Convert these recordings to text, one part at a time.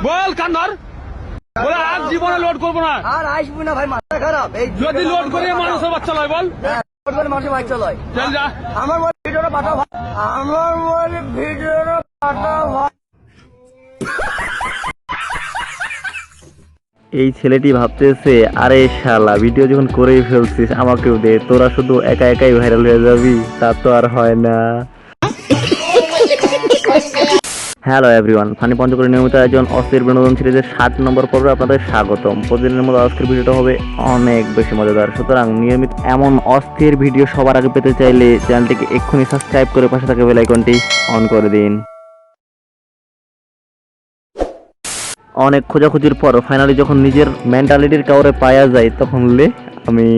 বল কান্নার বলে আজ জীবনে লোড করবো না। আর আসবি না ভাই, মাথা খারাপ। এই যদি লোড করে মানুষের বাচ্চা লয় বল, মানুষের বাচ্চা লয়। চল যা। আমার ভিডিওটা পাঠাও ভাই, আমার ভিডিওটা পাঠাও ভাই। এই ছেলেটি ভাবতেছে, আরে শালা ভিডিও যখন করেই ফেলছিস আমাকেও দে, তোরা শুধু একা একাই ভাইরাল হয়ে যাবি, তা তো আর হয় না। হ্যালো এভরিওয়ান, ফানি পঞ্চকরের নিয়মিত আয়োজন অস্থির বিনোদন সিরিজের 7 নম্বর পর্বে আপনাদের স্বাগতম। প্রতিদিনের মতো আজকের ভিডিওটা হবে অনেক বেশি মজাদার, সুতরাং নিয়মিত এমন অস্থির ভিডিও সবার আগে পেতে চাইলে চ্যানেলটিকে এক্ষুনি সাবস্ক্রাইব করে পাশে থাকা বেল আইকনটি অন করে দিন। অনেক খোঁজাখুঁজির পর ফাইনালি যখন নিজের মেন্টালিটির কাউরে পাওয়া যায় তখন আমি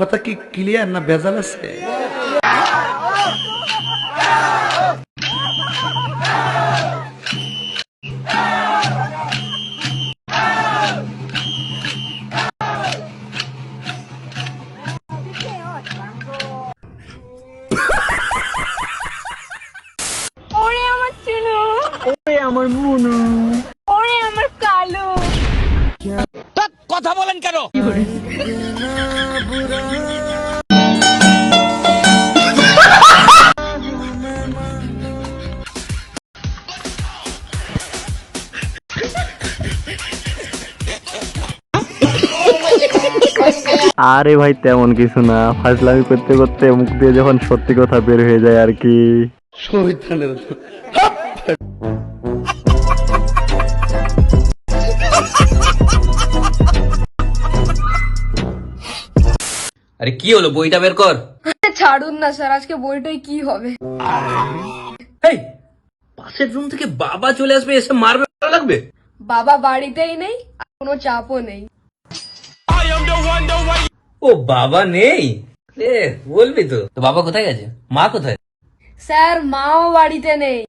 কথা কি ক্লিয়ার না ভেজাল আছে? ওরে আমার চুনু, ওরে আমার মুনু, ওরে আমার কালু। কথা বলেন কেন? আরে ভাই তেমন কিছু না, ফাজলামি করতে করতে মুখ দিয়ে যখন সত্যি কথা বের হয়ে যায় আর কি। শহীদানের আরে কি হলো, বইটা বের কর। ছাড়ুন না স্যার, আজকে বইটাই কি হবে? এই পাশের রুম থেকে বাবা চলে আসবে, এসে মারবে, ভালো লাগবে? বাবা বাড়িতেই নেই, আর কোনো চাপও নেই। ও বাবা নেই, এ বলবি তো। তো বাবা কোথায় গেছে? মা কোথায়? স্যার মাও বাড়িতে নেই।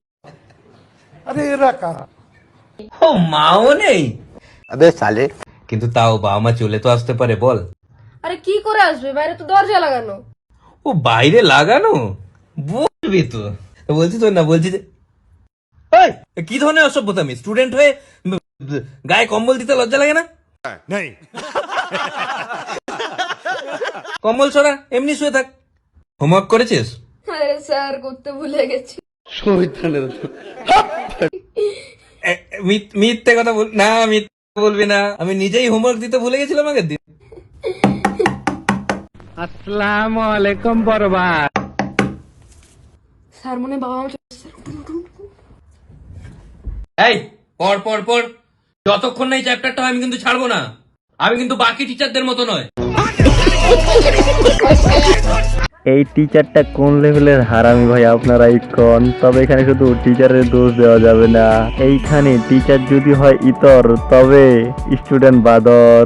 ও মাও নেই। আবে সালে, কিন্তু তাও বাবা মা চলে তো আসতে পারে, বল। আরে কি করে আসবে, বাইরে তো দরজা লাগানো। ও বাইরে লাগানো, বলবি তো। তো বলছি তো না, বলছি যে এই, কি ধরনের অসভ্যতামি, স্টুডেন্ট হয়ে গায়ে কম্বল দিতে লজ্জা লাগে না? কম্বল ছড়া, এমনি শুয়ে থাক। হোমওয়ার্ক করেছিস? আরে স্যার করতে ভুলে গেছি। শহীদানের মিথ্যে কথা বল না, মিথ্যে বলবি না। আমি নিজেই হোমওয়ার্ক দিতে ভুলে গেছিলাম আগের দিন। আসসালামু আলাইকুম বরবাদ। স্যার মনে হয় বাবা মা চলে এসেছে। এই পড় পড় পড়, যতক্ষণ না এই চ্যাপ্টারটা হয় আমি কিন্তু ছাড়বো না। আমি কিন্তু বাকি টিচারদের মতো নয়। এই টিচারটা কোন লেভেলের হারামি ভাই আপনারাই কোন। তবে এখানে শুধু টিচারের দোষ দেওয়া যাবে না, এইখানে টিচার যদি হয় ইতর তবে স্টুডেন্ট বাদর।